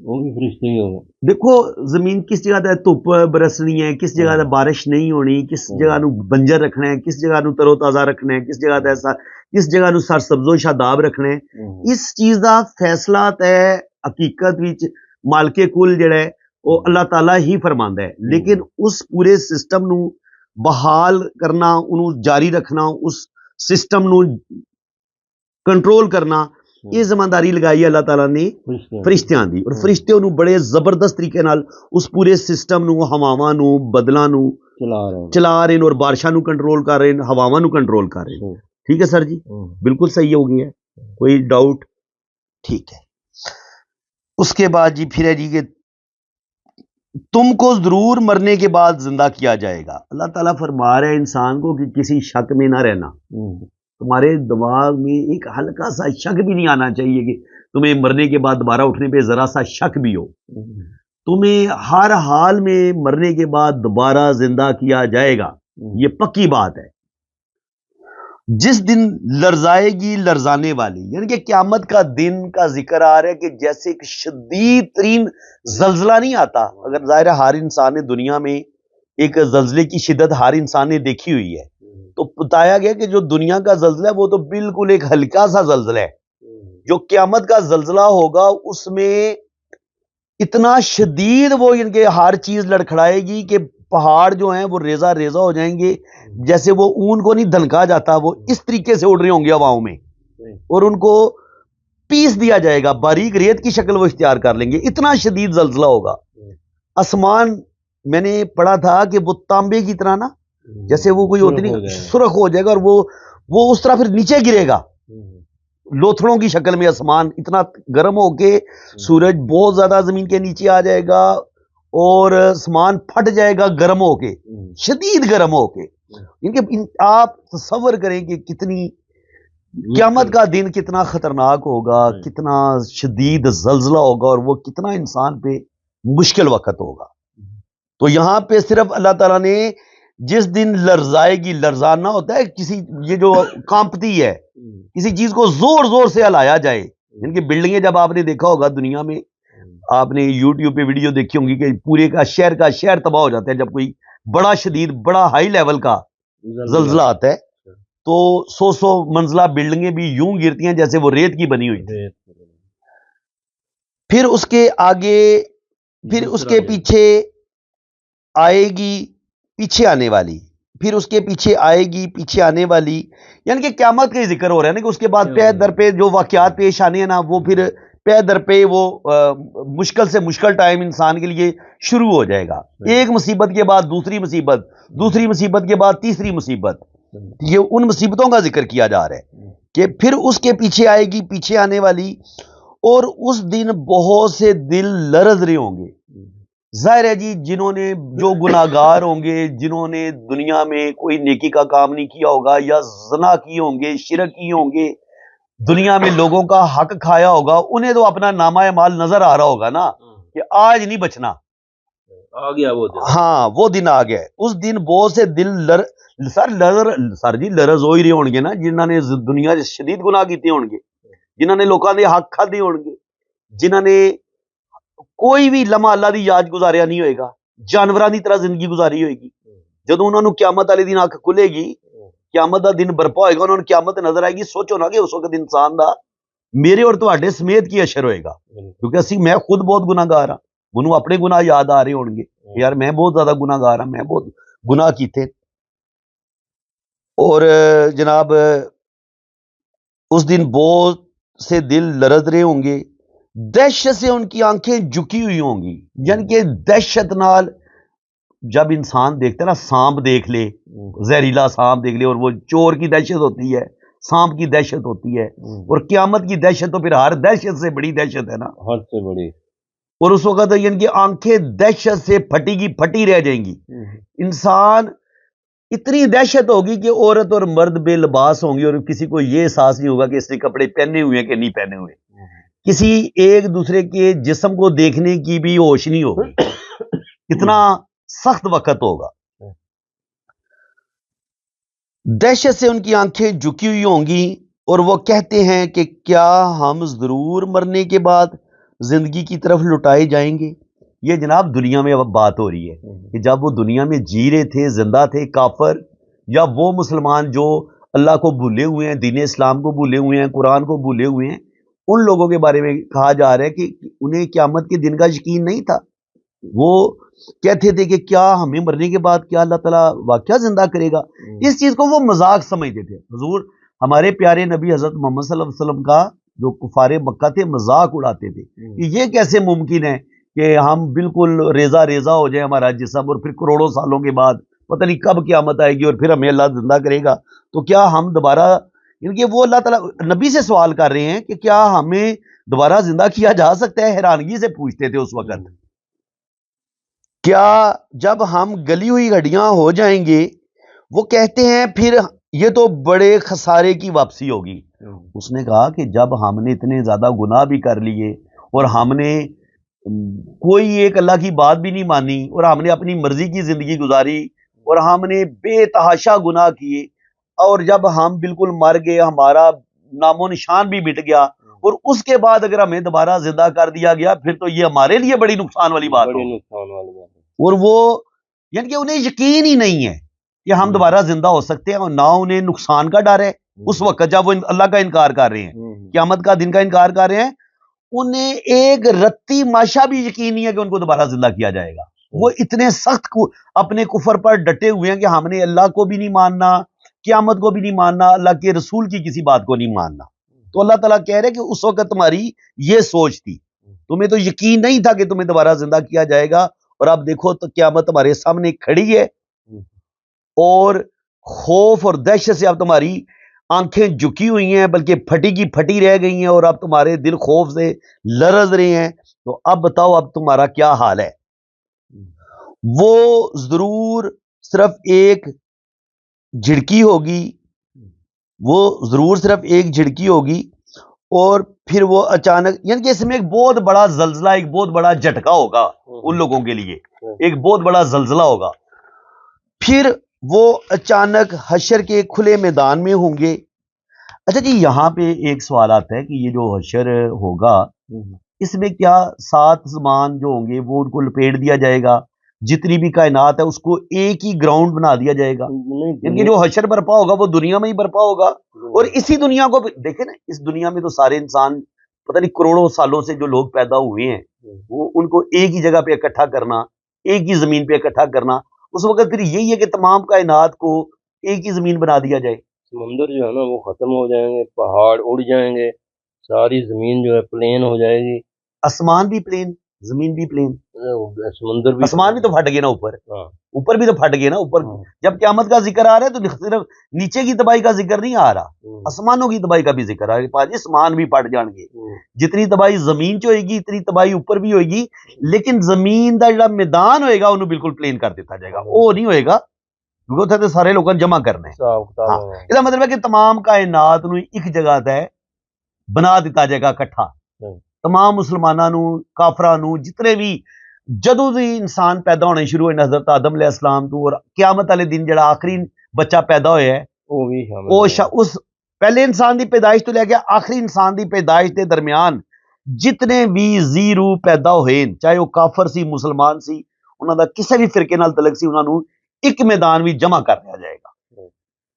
وہ بھی فرشتے ہی ہوگا. دیکھو زمین کس جگہ تے دھوپ برسنی ہے, کس جگہ تے بارش نہیں ہونی, کس جگہ نو بنجر رکھنا ہے, کس جگہ نو ترو تازہ رکھنا ہے, کس جگہ تے کس جگہ نو سرسبز و شاداب رکھنا ہے. اس چیز دا فیصلہ تے حقیقت وچ مالک کل جڑا ہے وہ اللہ تعالیٰ ہی فرماندا ہے, لیکن اس پورے سسٹم نو بحال کرنا, انہوں جاری رکھنا, اس سسٹم نو کنٹرول کرنا, یہ ذمہ داری لگائی اللہ تعالیٰ نے فرشتیاں دی, اور فرشتے انہوں بڑے زبردست طریقے نال اس پورے سسٹم نو, ہواواں نو, بدلاں نو چلا رہے ہیں, اور بارشاں نو کنٹرول کر رہے ہیں, ہواواں نو کنٹرول کر رہے ہیں. ٹھیک ہے سر جی, بالکل صحیح ہو گیا ہے, کوئی ڈاؤٹ؟ ٹھیک ہے. اس کے بعد جی پھر ہے جی کہ تم کو ضرور مرنے کے بعد زندہ کیا جائے گا. اللہ تعالیٰ فرما رہے ہیں انسان کو کہ کسی شک میں نہ رہنا, تمہارے دماغ میں ایک ہلکا سا شک بھی نہیں آنا چاہیے کہ تمہیں مرنے کے بعد دوبارہ اٹھنے پہ ذرا سا شک بھی ہو. تمہیں ہر حال میں مرنے کے بعد دوبارہ زندہ کیا جائے گا, یہ پکی بات ہے. جس دن لرزائے گی لرزانے والی, یعنی کہ قیامت کا دن کا ذکر آ رہا ہے کہ جیسے ایک شدید ترین زلزلہ نہیں آتا. اگر ظاہر ہے ہر انسان نے دنیا میں ایک زلزلے کی شدت ہر انسان نے دیکھی ہوئی ہے, تو بتایا گیا کہ جو دنیا کا زلزلہ ہے وہ تو بالکل ایک ہلکا سا زلزلہ ہے. جو قیامت کا زلزلہ ہوگا اس میں اتنا شدید وہ ان کے ہر چیز لڑکھڑائے گی کہ پہاڑ جو ہیں وہ ریزہ ریزہ ہو جائیں گے, جیسے وہ اون کو نہیں دھنکا جاتا, وہ اس طریقے سے اڑ رہے ہوں گے ہواؤں میں, اور ان کو پیس دیا جائے گا, باریک ریت کی شکل وہ اختیار کر لیں گے. اتنا شدید زلزلہ ہوگا. آسمان میں نے پڑھا تھا کہ وہ تانبے کی طرح نا, جیسے وہ کوئی ہوتی نہیں, سرخ ہو جائے گا, اور وہ اس طرح پھر نیچے گرے گا لوتھڑوں کی شکل میں. آسمان اتنا گرم ہو کے, سورج بہت زیادہ زمین کے نیچے آ جائے گا, اور آسمان پھٹ جائے گا گرم ہو کے, شدید گرم ہو کے. آپ تصور کریں کہ کتنی قیامت کا دن کتنا خطرناک ہوگا, کتنا شدید زلزلہ ہوگا, اور وہ کتنا انسان پہ مشکل وقت ہوگا. تو یہاں پہ صرف اللہ تعالیٰ نے جس دن لرزائے گی, لرزانا ہوتا ہے کسی, یہ جو کانپتی ہے, کسی چیز کو زور زور سے ہلایا جائے. ان کی بلڈنگیں جب آپ نے دیکھا ہوگا دنیا میں, آپ نے یوٹیوب پہ ویڈیو دیکھی ہوں گی کہ پورے کا شہر تباہ ہو جاتا ہے جب کوئی بڑا شدید بڑا ہائی لیول کا زلزلہ آتا ہے, تو 100 منزلہ بلڈنگیں بھی یوں گرتی ہیں جیسے وہ ریت کی بنی ہوئی تھی. پھر اس کے آگے, پھر اس کے پیچھے آئے گی پیچھے آنے والی, پھر اس کے پیچھے آئے گی پیچھے آنے والی, یعنی کہ قیامت کا ہی ذکر ہو رہا ہے نا, کہ اس کے بعد پہ در پہ جو واقعات پیش آنے ہیں نا, وہ پھر پہ در پہ وہ مشکل سے مشکل ٹائم انسان کے لیے شروع ہو جائے گا. ایک مصیبت کے بعد دوسری مصیبت, دوسری مصیبت کے بعد تیسری مصیبت. یہ ان مصیبتوں کا ذکر کیا جا رہا ہے کہ پھر اس کے پیچھے آئے گی پیچھے آنے والی, اور اس دن بہت سے دل لرز رہے ہوں گے. ظاہر ہے جی, جنہوں نے جو گناہگار ہوں گے, جنہوں نے دنیا میں کوئی نیکی کا کام نہیں کیا ہوگا, یا زنا کیے ہوں گے, شرک کیے ہوں گے, دنیا میں لوگوں کا حق کھایا ہوگا, انہیں تو اپنا نامہ اعمال نظر آ رہا ہوگا نا کہ آج نہیں بچنا, آ گیا وہ دن. ہاں وہ دن آ گیا. اس دن بہت سے دل سر جی لرز ہو ہی رہے ہوں گے نا, جنہوں نے دنیا سے شدید گناہ کیتے ہوں گے, جنہوں نے لوگوں کے حق کھادے ہوں گے, جنہوں نے کوئی بھی لمحہ اللہ دی یاد گزاریا نہیں ہوئے گا, جانوراں دی طرح زندگی گزاری ہوئے گی. جدوں انہوں نے قیامت والے دن اکھ کھلے گی, قیامت دا دن برپا ہوئے گا, انہوں نے قیامت نظر آئے گی, سوچو نا کہ اس وقت انسان دا میرے اور تواڈے سمیت کی اشر ہوئے گا, کیونکہ میں خود بہت گناہ گار ہاں, مینوں اپنے گناہ یاد آ رہے ہون گے, یار میں بہت زیادہ گناہ گار ہاں, میں بہت گناہ کیتے. اور جناب اس دن بہت سے دل لرز رہے ہوں گے, دہشت سے ان کی آنکھیں جھکی ہوئی ہوں گی. یعنی کہ دہشت نال جب انسان دیکھتا ہے نا, سانپ دیکھ لے, زہریلا سانپ دیکھ لے, اور وہ چور کی دہشت ہوتی ہے, سانپ کی دہشت ہوتی ہے, اور قیامت کی دہشت تو پھر ہر دہشت سے بڑی دہشت ہے نا, حد سے بڑی. اور اس وقت یعنی کہ آنکھیں دہشت سے پھٹی رہ جائیں گی. انسان اتنی دہشت ہوگی کہ عورت اور مرد بے لباس ہوں گی, اور کسی کو یہ احساس نہیں ہوگا کہ اس نے کپڑے پہنے ہوئے ہیں کہ نہیں پہنے ہوئے. کسی ایک دوسرے کے جسم کو دیکھنے کی بھی ہوش نہیں ہوگی. اتنا سخت وقت ہوگا. دہشت سے ان کی آنکھیں جھکی ہوئی ہوں گی, اور وہ کہتے ہیں کہ کیا ہم ضرور مرنے کے بعد زندگی کی طرف لٹائے جائیں گے. یہ جناب دنیا میں اب بات ہو رہی ہے کہ جب وہ دنیا میں جی رہے تھے، زندہ تھے، کافر یا وہ مسلمان جو اللہ کو بھولے ہوئے ہیں، دین اسلام کو بھولے ہوئے ہیں، قرآن کو بھولے ہوئے ہیں، ان لوگوں کے بارے میں کہا جا رہا ہے کہ انہیں قیامت کے دن کا یقین نہیں تھا. وہ کہتے تھے کہ کیا ہمیں مرنے کے بعد کیا اللہ تعالیٰ واقعہ زندہ کرے گا. اس چیز کو وہ مذاق سمجھتے تھے. حضور ہمارے پیارے نبی حضرت محمد صلی اللہ علیہ وسلم کا جو کفار مکہ تھے مذاق اڑاتے تھے کہ یہ کیسے ممکن ہے کہ ہم بالکل ریزہ ریزہ ہو جائے ہمارا جسم، اور پھر کروڑوں سالوں کے بعد پتہ نہیں کب قیامت آئے گی اور پھر ہمیں اللہ زندہ کرے گا. تو کیا ہم دوبارہ، یعنی کہ وہ اللہ تعالیٰ نبی سے سوال کر رہے ہیں کہ کیا ہمیں دوبارہ زندہ کیا جا سکتا ہے. حیرانگی سے پوچھتے تھے اس وقت. کیا جب ہم گلی ہوئی ہڈیاں ہو جائیں گے، وہ کہتے ہیں پھر یہ تو بڑے خسارے کی واپسی ہوگی. اس نے کہا کہ جب ہم نے اتنے زیادہ گناہ بھی کر لیے اور ہم نے کوئی ایک اللہ کی بات بھی نہیں مانی اور ہم نے اپنی مرضی کی زندگی گزاری اور ہم نے بے تحاشا گناہ کیے، اور جب ہم بالکل مر گئے، ہمارا نام و نشان بھی مٹ گیا، اور اس کے بعد اگر ہمیں دوبارہ زندہ کر دیا گیا، پھر تو یہ ہمارے لیے بڑی نقصان والی بات ہے. اور وہ یعنی کہ انہیں یقین ہی نہیں ہے کہ ہم دوبارہ زندہ ہو سکتے ہیں، اور نہ انہیں نقصان کا ڈر ہے. اس وقت جب وہ اللہ کا انکار کر رہے ہیں، قیامت کا دن کا انکار کر رہے ہیں، انہیں ایک رتی ماشا بھی یقین نہیں ہے کہ ان کو دوبارہ زندہ کیا جائے گا. وہ اتنے سخت اپنے کفر پر ڈٹے ہوئے ہیں کہ ہم نے اللہ کو بھی نہیں ماننا، قیامت کو بھی نہیں ماننا، اللہ کے رسول کی کسی بات کو نہیں ماننا. تو اللہ تعالیٰ کہہ رہے کہ اس وقت تمہاری یہ سوچ تھی، تمہیں تو یقین نہیں تھا کہ تمہیں دوبارہ زندہ کیا جائے گا، اور اب دیکھو تو قیامت تمہارے سامنے کھڑی ہے، اور خوف اور دہشت سے اب تمہاری آنکھیں جھکی ہوئی ہیں، بلکہ پھٹی کی پھٹی رہ گئی ہیں، اور اب تمہارے دل خوف سے لرز رہے ہیں. تو اب بتاؤ اب تمہارا کیا حال ہے. وہ ضرور صرف ایک جھڑکی ہوگی، وہ ضرور صرف ایک جھڑکی ہوگی، اور پھر وہ اچانک، یعنی کہ اس میں ایک بہت بڑا زلزلہ، ایک بہت بڑا جھٹکا ہوگا ان لوگوں کے لیے، ایک بہت بڑا زلزلہ ہوگا. پھر وہ اچانک حشر کے کھلے میدان میں ہوں گے. اچھا جی، یہاں پہ ایک سوال آتا ہے کہ یہ جو حشر ہوگا، اس میں کیا 7 آسمان جو ہوں گے وہ ان کو لپیٹ دیا جائے گا، جتنی بھی کائنات ہے اس کو ایک ہی گراؤنڈ بنا دیا جائے گا؟ یعنی جو حشر برپا ہوگا وہ دنیا میں ہی برپا ہوگا، اور اسی دنیا کو دیکھیں نا، اس دنیا میں تو سارے انسان پتہ نہیں کروڑوں سالوں سے جو لوگ پیدا ہوئے ہیں، وہ ان کو ایک ہی جگہ پہ اکٹھا کرنا، ایک ہی زمین پہ اکٹھا کرنا، اس وقت پھر یہی ہے کہ تمام کائنات کو ایک ہی زمین بنا دیا جائے. سمندر جو ہے نا وہ ختم ہو جائیں گے، پہاڑ اڑ جائیں گے، ساری زمین جو ہے پلین ہو جائے گی. آسمان بھی پلین، زمین بھی پلین، سمندر بھی، آسمان بھی تو پھٹ گئے نا، اوپر بھی تو پھٹ گئے نا. اوپر جب قیامت کا ذکر آ رہا ہے تو صرف نیچے کی تباہی کا ذکر نہیں آ رہا، آسمانوں کی تباہی کا بھی ذکر آ رہا ہے. آسمان بھی پھٹ جان گے، جتنی تباہی زمین چ ہوئے گی اتنی تباہی اوپر بھی ہوئے گی، لیکن زمین کا جڑا میدان ہوئے گا انہوں بالکل پلین کر دیتا جائے گا. وہ نہیں ہوئے گا کیونکہ اتنے سارے لوگوں نے جمع کرنا ہے. اس کا مطلب ہے کہ تمام کائنات نو ایک جگہ تے بنا دیتا جائے گا اکٹھا. تمام مسلمانوں، کافرانوں، جتنے بھی جدوں بھی انسان پیدا ہونے شروع ہوئے حضرت آدم علیہ السلام تو، اور قیامت والے دن جڑا آخری بچہ پیدا ہویا ہے وہ اس پہلے انسان دی پیدائش تو لے کے آخری انسان دی پیدائش کے درمیان جتنے بھی زی روح پیدا ہوئے، چاہے وہ کافر سی، مسلمان سی، انہوں دا کسی بھی فرقے نال تعلق سی، انہوں نے ایک میدان بھی جمع کر دیا جائے گا.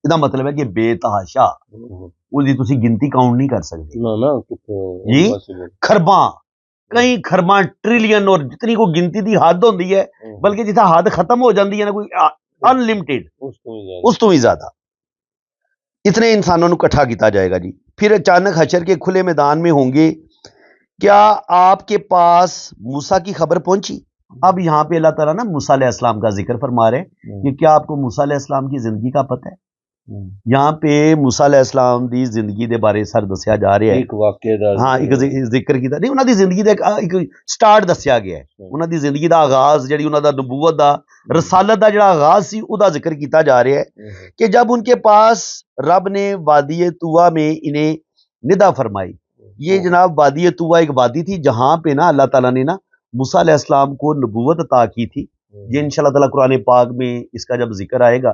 اس کا مطلب ہے کہ بے تحاشا اس دی تسی گنتی کاؤنٹ نہیں کر سکتے. جی خرباں، کئی خرباں، ٹریلین، اور جتنی کوئی گنتی دی حد ہوندی ہے، بلکہ جتنا حد ختم ہو جاندی ہے نا کوئی ان لمٹڈ، اس تو ہی زیادہ اتنے انسانوں کو اکٹھا کیتا جائے گا. جی پھر اچانک حشر کے کھلے میدان میں ہوں گے. کیا آپ کے پاس موسیٰ کی خبر پہنچی؟ اب یہاں پہ اللہ تعالیٰ نا موسیٰ علیہ السلام کا ذکر فرما رہے ہیں کہ کیا آپ کو موسیٰ علیہ السلام کی زندگی کا پتہ ہے؟ یہاں پہ موسیٰ علیہ السلام دی زندگی دے بارے سر دسیا جا رہا ہے، ایک واقعہ دا، ہاں ایک ذکر کیتا نہیں، انہاں دی زندگی دا ایک سٹارٹ دسیا گیا ہے. انہاں دی زندگی دا آغاز، جڑی انہاں دا نبوت دا، رسالت دا جڑا آغاز سی، او دا ذکر کیتا جا رہا ہے کہ جب ان کے پاس رب نے وادی طویٰ میں انہیں ندا فرمائی. یہ جناب وادی طویٰ ایک وادی تھی جہاں پہ نا اللہ تعالیٰ نے نا موسیٰ علیہ السلام کو نبوت عطا کی تھی. یہ انشاءاللہ تعالیٰ قرآن پاک میں اس کا جب ذکر آئے گا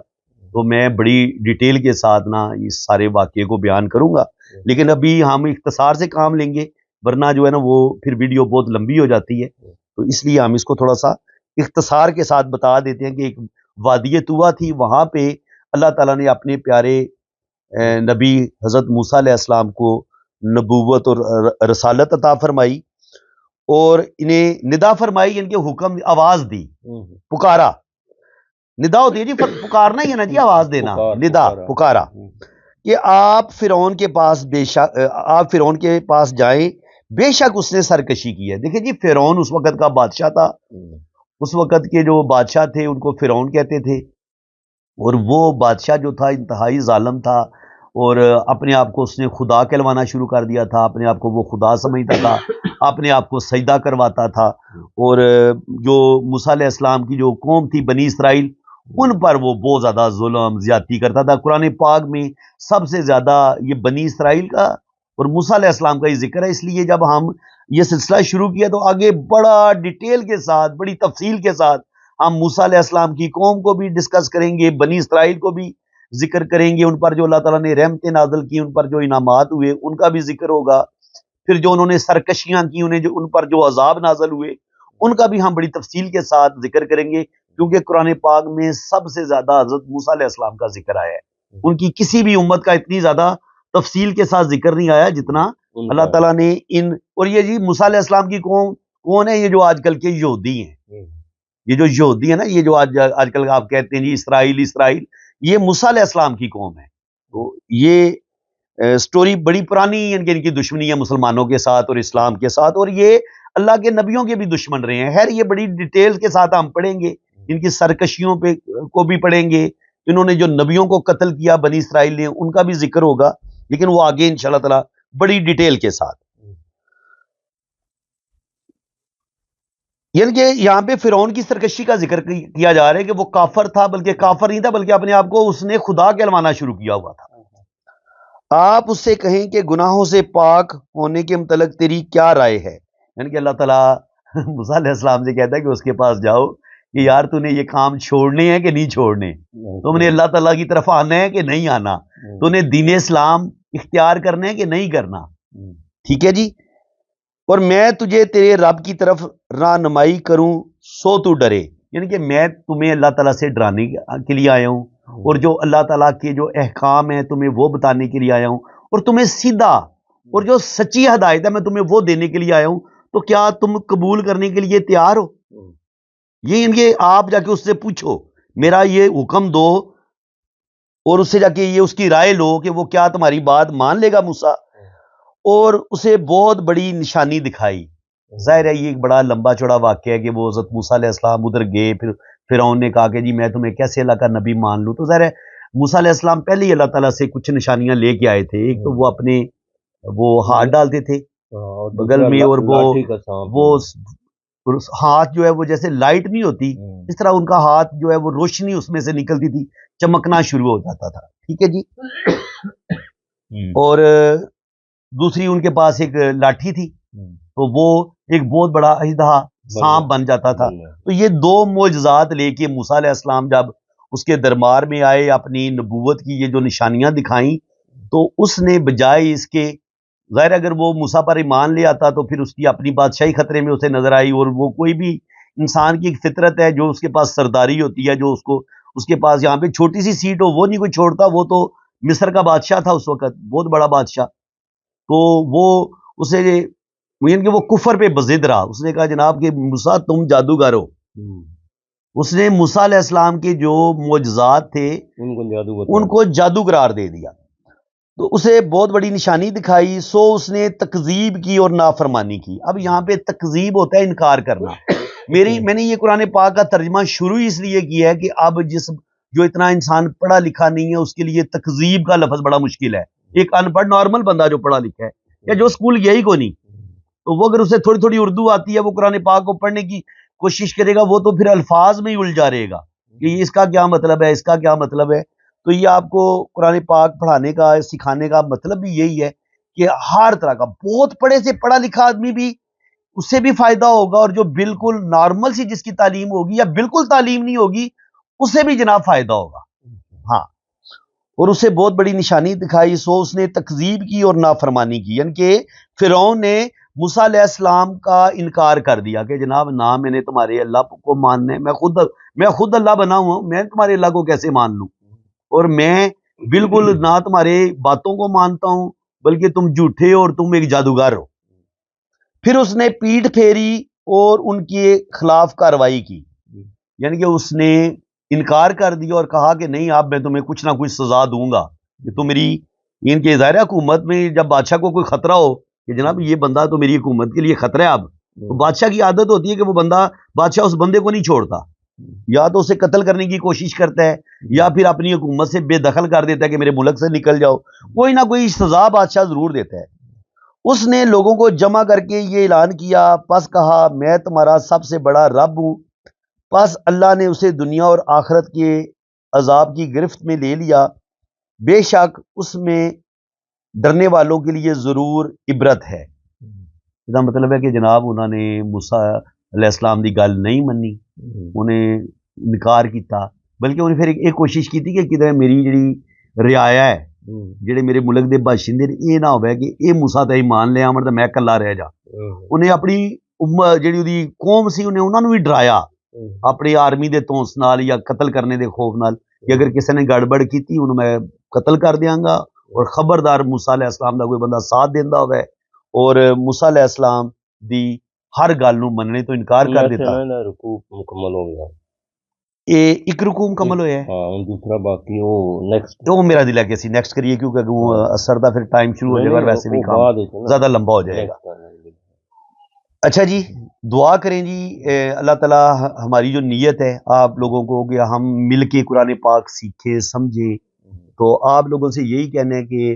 تو میں بڑی ڈیٹیل کے ساتھ نا اس سارے واقعے کو بیان کروں گا، لیکن ابھی ہم اختصار سے کام لیں گے ورنہ جو ہے نا وہ پھر ویڈیو بہت لمبی ہو جاتی ہے، تو اس لیے ہم اس کو تھوڑا سا اختصار کے ساتھ بتا دیتے ہیں کہ ایک وادی طویٰ تھی، وہاں پہ اللہ تعالیٰ نے اپنے پیارے نبی حضرت موسیٰ علیہ السلام کو نبوت اور رسالت عطا فرمائی اور انہیں ندا فرمائی، ان کے حکم آواز دی، پکارا۔ ندا ہوتی ہے جی، پکارنا ہی ہے نا جی، آواز دینا، ندا پکارا کہ آپ فرعون کے پاس آپ فرعون کے پاس جائیں، بے شک اس نے سرکشی کی ہے۔ دیکھیں جی، فرعون اس وقت کا بادشاہ تھا، اس وقت کے جو بادشاہ تھے ان کو فرعون کہتے تھے، اور وہ بادشاہ جو تھا انتہائی ظالم تھا، اور اپنے آپ کو اس نے خدا کہلوانا شروع کر دیا تھا، اپنے آپ کو وہ خدا سمجھتا تھا، اپنے آپ کو سجدہ کرواتا تھا، اور جو موسیٰ علیہ السلام کی جو قوم تھی بنی اسرائیل، ان پر وہ بہت زیادہ ظلم زیادتی کرتا تھا۔ قرآن پاک میں سب سے زیادہ یہ بنی اسرائیل کا اور موسیٰ علیہ السلام کا ہی ذکر ہے، اس لیے جب ہم یہ سلسلہ شروع کیا تو آگے بڑا ڈیٹیل کے ساتھ، بڑی تفصیل کے ساتھ ہم موسیٰ علیہ السلام کی قوم کو بھی ڈسکس کریں گے، بنی اسرائیل کو بھی ذکر کریں گے، ان پر جو اللہ تعالیٰ نے رحمتیں نازل کی، ان پر جو انعامات ہوئے ان کا بھی ذکر ہوگا، پھر جو انہوں نے سرکشیاں کی، ان پر جو عذاب نازل ہوئے ان کا بھی ہم بڑی تفصیل کے ساتھ ذکر کریں گے، کیونکہ قرآن پاک میں سب سے زیادہ حضرت موسیٰ علیہ السلام کا ذکر آیا ہے، ان کی کسی بھی امت کا اتنی زیادہ تفصیل کے ساتھ ذکر نہیں آیا جتنا اللہ تعالیٰ نے اور یہ جی موسیٰ علیہ السلام کی قوم کون ہے؟ یہ جو آج کل کے یہودی ہیں، یہ جو یہودی ہے نا، یہ جو آج کل آپ کہتے ہیں جی اسرائیل، یہ موسیٰ علیہ السلام کی قوم ہے۔ تو یہ سٹوری بڑی پرانی ان کی دشمنی ہے مسلمانوں کے ساتھ اور اسلام کے ساتھ، اور یہ اللہ کے نبیوں کے بھی دشمن رہے ہیں۔ خیر یہ بڑی ڈیٹیل کے ساتھ ہم پڑھیں گے، ان کی سرکشیوں پہ کو بھی پڑھیں گے، انہوں نے جو نبیوں کو قتل کیا بنی اسرائیل نے ان کا بھی ذکر ہوگا، لیکن وہ آگے انشاءاللہ تعالی بڑی ڈیٹیل کے ساتھ۔ یعنی کہ یہاں پہ فرعون کی سرکشی کا ذکر کیا جا رہا ہے کہ وہ کافر تھا، بلکہ کافر نہیں تھا، بلکہ اپنے آپ کو اس نے خدا کہلوانا شروع کیا ہوا تھا۔ آپ اس سے کہیں کہ گناہوں سے پاک ہونے کے متعلق تیری کیا رائے ہے؟ یعنی کہ اللہ تعالیٰ موسیٰ علیہ السلام سے کہتا ہے کہ اس کے پاس جاؤ کہ یار تو نے یہ کام چھوڑنے ہیں کہ نہیں چھوڑنے، تم نے اللہ تعالیٰ کی طرف آنا ہے کہ نہیں آنا، تو نے دین اسلام اختیار کرنا ہے کہ نہیں کرنا، ٹھیک ہے جی؟ اور میں تجھے تیرے رب کی طرف رہنمائی کروں سو تو ڈرے، یعنی کہ میں تمہیں اللہ تعالیٰ سے ڈرانے کے لیے آیا ہوں، اور جو اللہ تعالیٰ کے جو احکام ہیں تمہیں وہ بتانے کے لیے آیا ہوں، اور تمہیں سیدھا اور جو سچی ہدایت ہے میں تمہیں وہ دینے کے لیے آیا ہوں، تو کیا تم قبول کرنے کے لیے تیار ہو؟ یہ ان کے آپ جا کے اس سے پوچھو، میرا یہ حکم دو، اور اس سے جا کے یہ اس کی رائے لو کہ وہ کیا تمہاری بات مان لے گا موسیٰ، اور اسے بہت بڑی نشانی دکھائی۔ ظاہر ہے یہ ایک بڑا لمبا چوڑا واقعہ ہے کہ وہ حضرت موسیٰ علیہ السلام ادھر گئے، پھر فرعون نے کہا کہ جی میں تمہیں کیسے اللہ کا نبی مان لوں، تو ظاہر ہے موسیٰ علیہ السلام پہلے ہی اللہ تعالیٰ سے کچھ نشانیاں لے کے آئے تھے، ایک تو وہ اپنے وہ ہاتھ ڈالتے تھے بغل میں، اور وہ ہاتھ جو ہے وہ جیسے لائٹ نہیں ہوتی اس طرح ان کا ہاتھ جو ہے وہ روشنی اس میں سے نکلتی تھی، چمکنا شروع ہو جاتا تھا، ٹھیک ہے جی؟ اور دوسری ان کے پاس ایک لاٹھی تھی، تو وہ ایک بہت بڑا اژدہا سانپ بن جاتا تھا۔ تو یہ دو معجزات لے کے موسیٰ علیہ السلام جب اس کے دربار میں آئے، اپنی نبوت کی یہ جو نشانیاں دکھائیں، تو اس نے بجائے اس کے، ظاہر اگر وہ موسیٰ پر ایمان لے آتا تو پھر اس کی اپنی بادشاہی خطرے میں اسے نظر آئی، اور وہ کوئی بھی انسان کی ایک فطرت ہے جو اس کے پاس سرداری ہوتی ہے، جو اس کے پاس یہاں پہ چھوٹی سی سیٹ ہو وہ نہیں کوئی چھوڑتا، وہ تو مصر کا بادشاہ تھا اس وقت، بہت بڑا بادشاہ، تو وہ اسے یعنی کہ وہ کفر پہ بضد رہا، اس نے کہا جناب کہ موسیٰ تم جادوگر ہو، اس نے موسیٰ علیہ السلام کے جو معجزات تھے ان کو جادو قرار دے دیا، تو اسے بہت بڑی نشانی دکھائی، سو اس نے تکذیب کی اور نافرمانی کی۔ اب یہاں پہ تکذیب ہوتا ہے انکار کرنا، میں نے یہ قرآن پاک کا ترجمہ شروع اس لیے کیا ہے کہ اب جو اتنا انسان پڑھا لکھا نہیں ہے اس کے لیے تکذیب کا لفظ بڑا مشکل ہے۔ ایک ان پڑھ نارمل بندہ جو پڑھا لکھا ہے یا جو اسکول گیا ہی کو نہیں، تو وہ اگر اسے تھوڑی تھوڑی اردو آتی ہے، وہ قرآن پاک کو پڑھنے کی کوشش کرے گا، وہ تو پھر الفاظ میں ہی الجھا رہے گا کہ اس کا کیا مطلب ہے، اس کا کیا مطلب ہے۔ تو یہ آپ کو قرآن پاک پڑھانے کا سکھانے کا مطلب بھی یہی ہے کہ ہر طرح کا بہت پڑھے سے پڑھا لکھا آدمی بھی اس سے بھی فائدہ ہوگا، اور جو بالکل نارمل سی جس کی تعلیم ہوگی یا بالکل تعلیم نہیں ہوگی اس سے بھی جناب فائدہ ہوگا۔ ہاں، اور اسے بہت بڑی نشانی دکھائی، سو اس نے تکذیب کی اور نافرمانی کی، یعنی کہ فرعون نے موسیٰ علیہ السلام کا انکار کر دیا کہ جناب نہ میں نے تمہارے اللہ کو ماننا ہے، میں خود اللہ بنا ہوا ہوں، میں تمہارے اللہ کو کیسے مان لوں، اور میں بالکل نہ تمہارے باتوں کو مانتا ہوں بلکہ تم جھوٹے اور تم ایک جادوگر ہو۔ پھر اس نے پیٹھ پھیری اور ان کے خلاف کارروائی کی، یعنی کہ اس نے انکار کر دیا اور کہا کہ نہیں اب میں تمہیں کچھ نہ کچھ سزا دوں گا کہ تم میری، ان کے ظاہر حکومت میں جب بادشاہ کو کوئی خطرہ ہو کہ جناب یہ بندہ تو میری حکومت کے لیے خطرہ ہے، اب تو بادشاہ کی عادت ہوتی ہے کہ وہ بادشاہ اس بندے کو نہیں چھوڑتا، یا تو اسے قتل کرنے کی کوشش کرتا ہے یا پھر اپنی حکومت سے بے دخل کر دیتا ہے کہ میرے ملک سے نکل جاؤ، کوئی نہ کوئی سزا بادشاہ ضرور دیتا ہے۔ اس نے لوگوں کو جمع کر کے یہ اعلان کیا، پس کہا میں تمہارا سب سے بڑا رب ہوں۔ پس اللہ نے اسے دنیا اور آخرت کے عذاب کی گرفت میں لے لیا، بے شک اس میں ڈرنے والوں کے لیے ضرور عبرت ہے۔ اس کا مطلب ہے کہ جناب انہوں نے موسیٰ علیہ السلام کی گل نہیں منی، انہیں انکار کیتا، بلکہ انہیں پھر ایک کوشش کی تھی کہ کدھر میری جڑی رعایا ہے، جڑے میرے ملک دے باشندے یہ نہ ہوئے کہ یہ موسیٰ تے مان لے آمن تو میں کلا رہ جا۔ انہیں اپنی جڑی دی قوم سی انہوں نے بھی ڈرایا اپنی آرمی دے تونس نال یا قتل کرنے دے خوف نال کہ اگر کسی نے گڑبڑ کیتی انہوں میں قتل کر دیاں گا، اور خبردار موسیٰ علیہ السلام دا کوئی بندہ ساتھ دیندا ہوئے اور موسیٰ علیہ السلام دی ہر گل نو مننے تو انکار کر دیتا۔ رکوع مکمل ہو گیا، ایک رکوع مکمل ہویا ہے، ہاں دوسرا باقی وہ نیکسٹ تو میرا دل ہے کہ اسی نیکسٹ کریے کیونکہ وہ اثر دا پھر ٹائم شروع ہو جائے گا، ویسے بھی کام زیادہ لمبا ہو جائے گا۔ اچھا جی، دعا کریں جی اللہ تعالیٰ ہماری جو نیت ہے آپ لوگوں کو کہ ہم مل کے قرآن پاک سیکھیں سمجھیں، تو آپ لوگوں سے یہی کہنا ہے کہ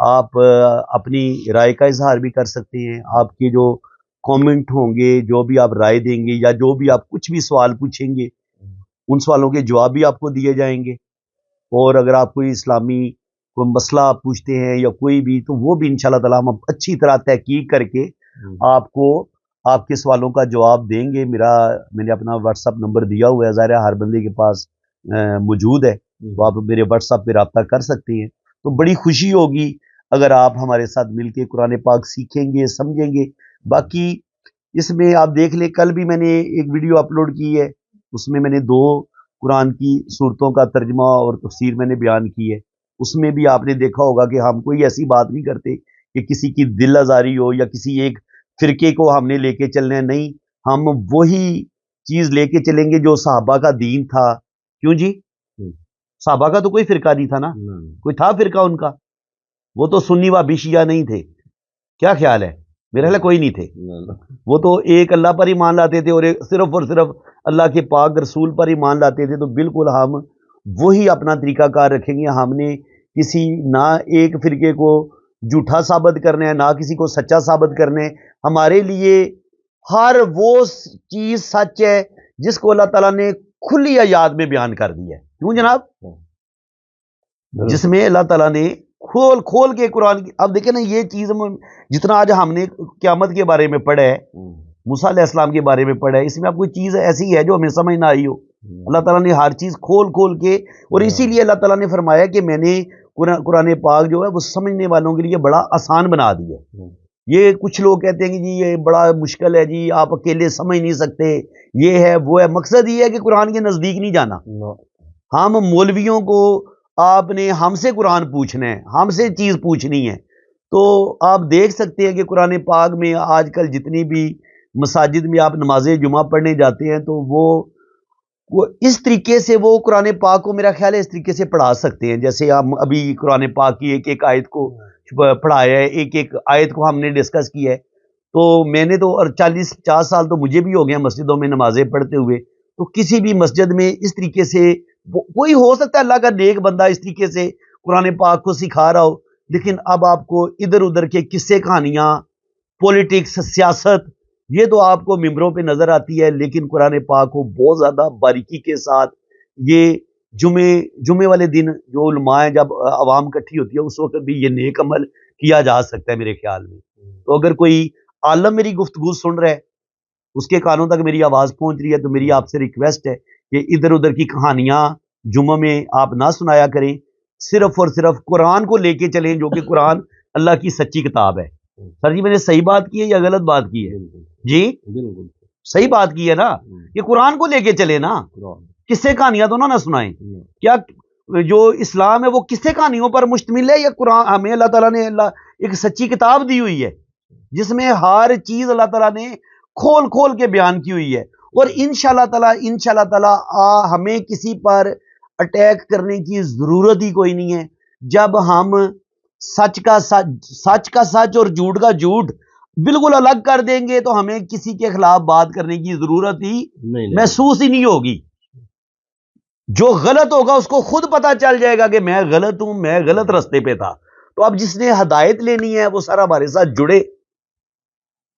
آپ اپنی رائے کا اظہار بھی کر سکتے ہیں، آپ کے جو کامنٹ ہوں گے، جو بھی آپ رائے دیں گے یا جو بھی آپ کچھ بھی سوال پوچھیں گے ان سوالوں کے جواب بھی آپ کو دیے جائیں گے، اور اگر آپ کوئی اسلامی کوئی مسئلہ آپ پوچھتے ہیں یا کوئی بھی، تو وہ بھی انشاءاللہ تعالیٰ ہم اچھی طرح تحقیق کر کے آپ کو آپ کے سوالوں کا جواب دیں گے۔ میں نے اپنا واٹس ایپ نمبر دیا ہوا ہے، ظاہر ہے ہر بندے کے پاس موجود ہے، تو آپ میرے واٹس ایپ پہ رابطہ کر سکتے ہیں۔ تو بڑی خوشی ہوگی اگر آپ ہمارے ساتھ مل کے قرآن پاک سیکھیں گے سمجھیں گے۔ باقی اس میں آپ دیکھ لیں، کل بھی میں نے ایک ویڈیو اپلوڈ کی ہے، اس میں نے 2 قرآن کی صورتوں کا ترجمہ اور تفسیر میں نے بیان کی ہے۔ اس میں بھی آپ نے دیکھا ہوگا کہ ہم کوئی ایسی بات نہیں کرتے کہ کسی کی دل آزاری ہو یا کسی ایک فرقے کو ہم نے لے کے چلنا ہے، نہیں، ہم وہی چیز لے کے چلیں گے جو صحابہ کا دین تھا۔ کیوں جی؟ صحابہ کا تو کوئی فرقہ نہیں تھا نا، کوئی تھا فرقہ ان کا؟ وہ تو سنی و شیعہ نہیں تھے، کیا خیال ہے؟ میرے خیال کوئی نہیں تھے، وہ تو ایک اللہ پر ایمان لاتے تھے اور صرف اور صرف اللہ کے پاک رسول پر ایمان لاتے تھے۔ تو بالکل ہم وہی اپنا طریقہ کار رکھیں گے، ہم نے کسی نہ ایک فرقے کو جھوٹا ثابت کرنا ہے نہ کسی کو سچا ثابت کرنا ہے۔ ہمارے لیے ہر وہ چیز سچ ہے جس کو اللہ تعالیٰ نے کھلی آیات میں بیان کر دی ہے۔ کیوں جناب؟ جس میں اللہ تعالیٰ نے کھول کے قرآن کی، اب دیکھیں نا یہ چیز جتنا آج ہم نے قیامت کے بارے میں پڑھا ہے، موسیٰ علیہ السلام کے بارے میں پڑھا ہے، اس میں اب کوئی چیز ایسی ہے جو ہمیں سمجھ نہ آئی ہو؟ اللہ تعالیٰ نے ہر چیز کھول کے، اور اسی لیے اللہ تعالیٰ نے فرمایا کہ میں نے قرآن پاک جو ہے وہ سمجھنے والوں کے لیے بڑا آسان بنا دیا ہے۔ یہ کچھ لوگ کہتے ہیں کہ جی یہ بڑا مشکل ہے جی، آپ اکیلے سمجھ نہیں سکتے، یہ ہے وہ ہے۔ مقصد یہ ہے کہ قرآن کے نزدیک نہیں جانا، ہم مولویوں کو آپ نے ہم سے قرآن پوچھنا ہے، ہم سے چیز پوچھنی ہے۔ تو آپ دیکھ سکتے ہیں کہ قرآن پاک میں آج کل جتنی بھی مساجد میں آپ نماز جمعہ پڑھنے جاتے ہیں تو وہ اس طریقے سے وہ قرآن پاک کو میرا خیال ہے اس طریقے سے پڑھا سکتے ہیں جیسے ہم ابھی قرآن پاک کی ایک آیت کو پڑھایا ہے، ایک آیت کو ہم نے ڈسکس کیا ہے۔ تو میں نے تو 40-50 سال تو مجھے بھی ہو گیا مسجدوں میں نمازیں پڑھتے ہوئے، تو کسی بھی مسجد میں اس طریقے سے کوئی ہو سکتا ہے اللہ کا نیک بندہ اس طریقے سے قرآن پاک کو سکھا رہا ہو، لیکن اب آپ کو ادھر ادھر کے قصے کہانیاں، پولیٹکس، سیاست، یہ تو آپ کو ممبروں پہ نظر آتی ہے، لیکن قرآن پاک کو بہت زیادہ باریکی کے ساتھ یہ جمعے والے دن جو علماء ہیں جب عوام اکٹھی ہوتی ہے اس وقت بھی یہ نیک عمل کیا جا سکتا ہے میرے خیال میں۔ تو اگر کوئی عالم میری گفتگو سن رہا ہے، اس کے کانوں تک میری آواز پہنچ رہی ہے، تو میری آپ سے ریکویسٹ ہے کہ ادھر ادھر کی کہانیاں جمعہ میں آپ نہ سنایا کریں، صرف اور صرف قرآن کو لے کے چلیں جو کہ قرآن اللہ کی سچی کتاب ہے۔ سر جی میں نے صحیح بات کی ہے یا غلط بات کی ہے؟ جی بالکل صحیح بات کی ہے نا. یہ قرآن کو لے کے چلے نا, قصے کہانیاں تو نہ سنائیں. کیا جو اسلام ہے وہ قصے کہانیوں پر مشتمل ہے یا قرآن ہمیں اللہ تعالیٰ نے ایک سچی کتاب دی ہوئی ہے جس میں ہر چیز اللہ تعالیٰ نے کھول کھول کے بیان کی ہوئی ہے. اور انشاءاللہ تعالیٰ ہمیں کسی پر اٹیک کرنے کی ضرورت ہی کوئی نہیں ہے. جب ہم سچ کا سچ اور جھوٹ کا جھوٹ بالکل الگ کر دیں گے تو ہمیں کسی کے خلاف بات کرنے کی ضرورت ہی محسوس ہی نہیں ہوگی. جو غلط ہوگا اس کو خود پتا چل جائے گا کہ میں غلط ہوں, میں غلط رستے پہ تھا. تو اب جس نے ہدایت لینی ہے وہ سارا ہمارے ساتھ جڑے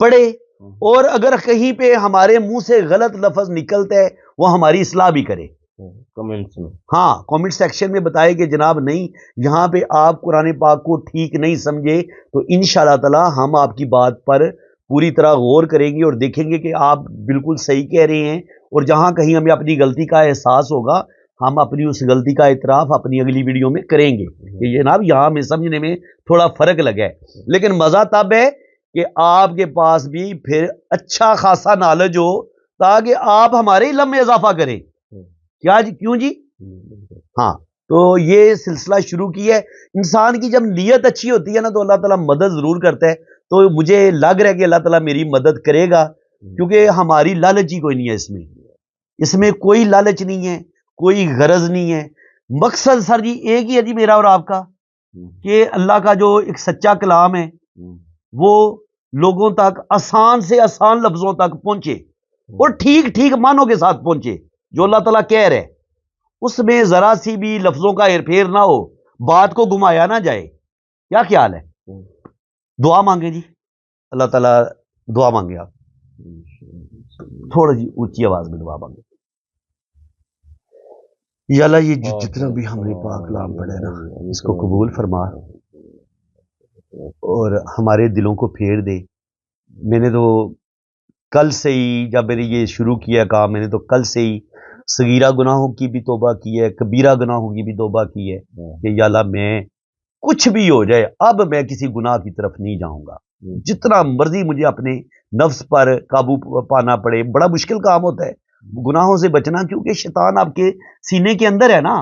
پڑے, اور اگر کہیں پہ ہمارے منہ سے غلط لفظ نکلتا ہے وہ ہماری اصلاح بھی کرے کمنٹس میں. ہاں کامنٹ سیکشن میں بتائے کہ جناب نہیں یہاں پہ آپ قرآن پاک کو ٹھیک نہیں سمجھے, تو انشاءاللہ تعالی ہم آپ کی بات پر پوری طرح غور کریں گے اور دیکھیں گے کہ آپ بالکل صحیح کہہ رہے ہیں. اور جہاں کہیں ہمیں اپنی غلطی کا احساس ہوگا ہم اپنی اس غلطی کا اعتراف اپنی اگلی ویڈیو میں کریں گے کہ جناب یہاں ہمیں سمجھنے میں تھوڑا فرق لگا ہے. لیکن مزہ تب ہے کہ آپ کے پاس بھی پھر اچھا خاصا نالج ہو تاکہ آپ ہمارے علم میں اضافہ کریں. کیا جی کیوں جی؟ ہاں تو یہ سلسلہ شروع کیا ہے. انسان کی جب نیت اچھی ہوتی ہے نا تو اللہ تعالیٰ مدد ضرور کرتا ہے. تو مجھے لگ رہا ہے کہ اللہ تعالیٰ میری مدد کرے گا کیونکہ ہماری لالچ ہی کوئی نہیں ہے. اس میں کوئی لالچ نہیں ہے, کوئی غرض نہیں ہے. مقصد سر جی ایک ہی ہے جی میرا اور آپ کا کہ اللہ کا جو ایک سچا کلام ہے وہ لوگوں تک آسان سے آسان لفظوں تک پہنچے اور ٹھیک ٹھیک معنوں کے ساتھ پہنچے. جو اللہ تعالیٰ کہہ رہے اس میں ذرا سی بھی لفظوں کا ہیر پھیر نہ ہو, بات کو گھمایا نہ جائے. کیا خیال ہے؟ دعا مانگے جی, اللہ تعالیٰ دعا مانگے. آپ تھوڑا جی اونچی آواز میں دعا مانگے. یا اللہ یہ جتنا بھی ہم نے پاک کلام پڑھا ہے نا اس کو قبول فرما اور ہمارے دلوں کو پھیر دے. میں نے تو کل سے ہی جب میں نے یہ شروع کیا کام میں نے تو کل سے ہی صغیرہ گناہوں کی بھی توبہ کی ہے, کبیرہ گناہوں کی بھی توبہ کی ہے کہ یا اللہ میں کچھ بھی ہو جائے اب میں کسی گناہ کی طرف نہیں جاؤں گا. جتنا مرضی مجھے اپنے نفس پر قابو پانا پڑے, بڑا مشکل کام ہوتا ہے گناہوں سے بچنا کیونکہ شیطان آپ کے سینے کے اندر ہے نا,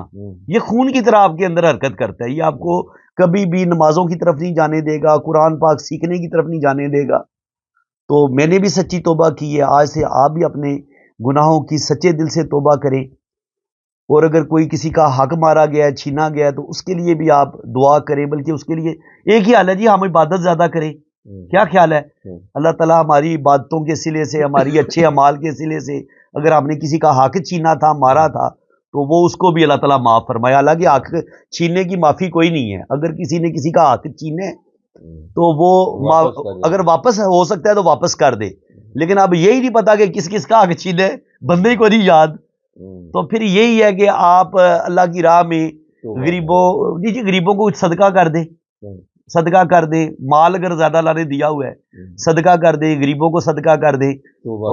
یہ خون کی طرح آپ کے اندر حرکت کرتا ہے. یہ آپ کو کبھی بھی نمازوں کی طرف نہیں جانے دے گا, قرآن پاک سیکھنے کی طرف نہیں جانے دے گا. تو میں نے بھی سچی توبہ کی ہے. آج سے آپ بھی اپنے گناہوں کی سچے دل سے توبہ کریں. اور اگر کوئی کسی کا حق مارا گیا ہے, چھینا گیا ہے تو اس کے لیے بھی آپ دعا کریں. بلکہ اس کے لیے ایک ہی حال ہے جی, ہم عبادت زیادہ کریں. کیا خیال ہے؟ اللہ تعالیٰ ہماری عبادتوں کے سلے سے, ہماری اچھے اعمال کے سلے سے اگر ہم نے کسی کا حق چھینا تھا, مارا تھا, تو وہ اس کو بھی اللہ تعالیٰ معاف فرمایا. حالانکہ حق چھیننے کی معافی کوئی نہیں ہے. اگر کسی نے کسی کا حق چھینے تو وہ اگر واپس ہو سکتا ہے تو واپس کر دے. لیکن اب یہی نہیں پتا کہ کس کس کا حق چھینے, بندے کو نہیں یاد. تو پھر یہی ہے کہ آپ اللہ کی راہ میں غریبوں کو صدقہ کر دیں, صدقہ کر دیں. مال اگر زیادہ اللہ نے دیا ہوا ہے صدقہ کر دیں, غریبوں کو صدقہ کر دیں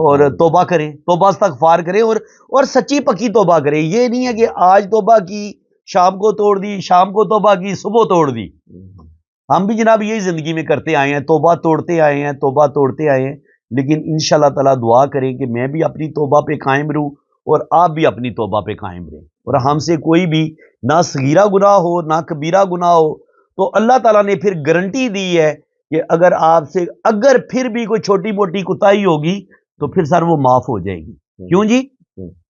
اور توبہ کریں, توبہ استغفار کریں اور سچی پکی توبہ کریں. یہ نہیں ہے کہ آج توبہ کی شام کو توڑ دی, شام کو توبہ کی صبح توڑ دی. ہم بھی جناب یہی زندگی میں کرتے آئے ہیں, توبہ توڑتے آئے ہیں, توبہ توڑتے آئے ہیں. لیکن انشاءاللہ تعالیٰ دعا کریں کہ میں بھی اپنی توبہ پہ قائم رہوں اور آپ بھی اپنی توبہ پہ قائم رہیں. اور ہم سے کوئی بھی نہ صغیرہ گناہ ہو نہ کبیرہ گناہ ہو تو اللہ تعالیٰ نے پھر گارنٹی دی ہے کہ اگر آپ سے اگر پھر بھی کوئی چھوٹی موٹی کوتاہی ہوگی تو پھر سر وہ معاف ہو جائے گی. کیوں جی؟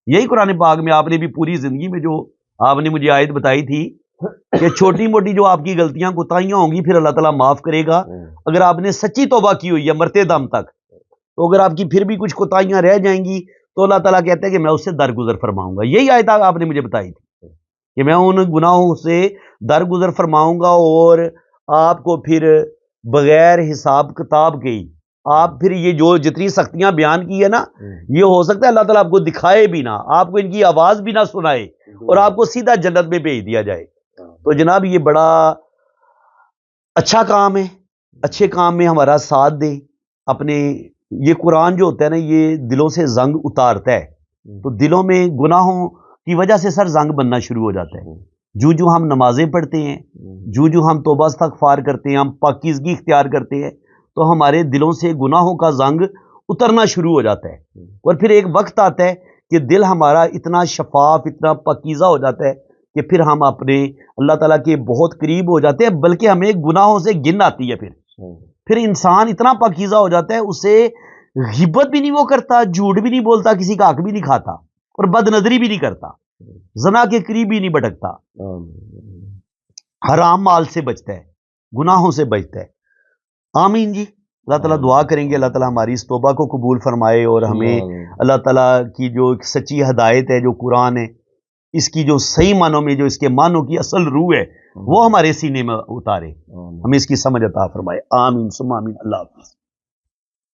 یہی قرآن پاک میں آپ نے بھی پوری زندگی میں جو آپ نے مجھے آیت بتائی تھی کہ چھوٹی موٹی جو آپ کی غلطیاں کوتاہیاں ہوں گی پھر اللہ تعالیٰ معاف کرے گا اگر آپ نے سچی توبہ کی ہوئی ہے مرتے دم تک. تو اگر آپ کی پھر بھی کچھ کوتاہیاں رہ جائیں گی تو اللہ تعالیٰ کہتے ہیں کہ میں اس سے درگزر فرماؤں گا. یہی آیت آپ نے مجھے بتائی تھی کہ میں ان گناہوں سے درگزر فرماؤں گا اور آپ کو پھر بغیر حساب کتاب کے ہی آپ پھر یہ جو جتنی سختیاں بیان کی ہے نا یہ ہو سکتا ہے اللہ تعالیٰ آپ کو دکھائے بھی نہ, آپ کو ان کی آواز بھی نہ سنائے اور آپ کو سیدھا جنت میں بھیج دیا جائے. تو جناب یہ بڑا اچھا کام ہے, اچھے کام میں ہمارا ساتھ دیں. اپنے یہ قرآن جو ہوتا ہے نا یہ دلوں سے زنگ اتارتا ہے. تو دلوں میں گناہوں کی وجہ سے سر زنگ بننا شروع ہو جاتا ہے. جو ہم نمازیں پڑھتے ہیں, جو ہم توبہ استغفار کرتے ہیں, ہم پاکیزگی اختیار کرتے ہیں, تو ہمارے دلوں سے گناہوں کا زنگ اترنا شروع ہو جاتا ہے، اور پھر ایک وقت آتا ہے کہ دل ہمارا اتنا شفاف، اتنا پاکیزہ ہو جاتا ہے کہ پھر ہم اپنے اللہ تعالیٰ کے بہت قریب ہو جاتے ہیں، بلکہ ہمیں گناہوں سے گن آتی ہے۔ پھر انسان اتنا پاکیزہ ہو جاتا ہے، اسے غیبت بھی نہیں وہ کرتا، جھوٹ بھی نہیں بولتا، کسی کا حق بھی نہیں کھاتا، اور بد نظری بھی نہیں کرتا، زنا کے قریب بھی نہیں بھٹکتا، حرام مال سے بچتا ہے، گناہوں سے بچتا ہے۔ آمین جی۔ اللہ تعالیٰ دعا کریں گے اللہ تعالیٰ ہماری اس توبہ کو قبول فرمائے، اور ہمیں اللہ تعالیٰ کی جو ایک سچی ہدایت ہے، جو قرآن ہے، اس کی جو صحیح معنوں میں، جو اس کے معنوں کی اصل روح ہے، وہ ہمارے سینے میں اتارے، ہمیں اس کی سمجھ عطا فرمائے۔ آمین ثم آمین۔ اللہ حافظ۔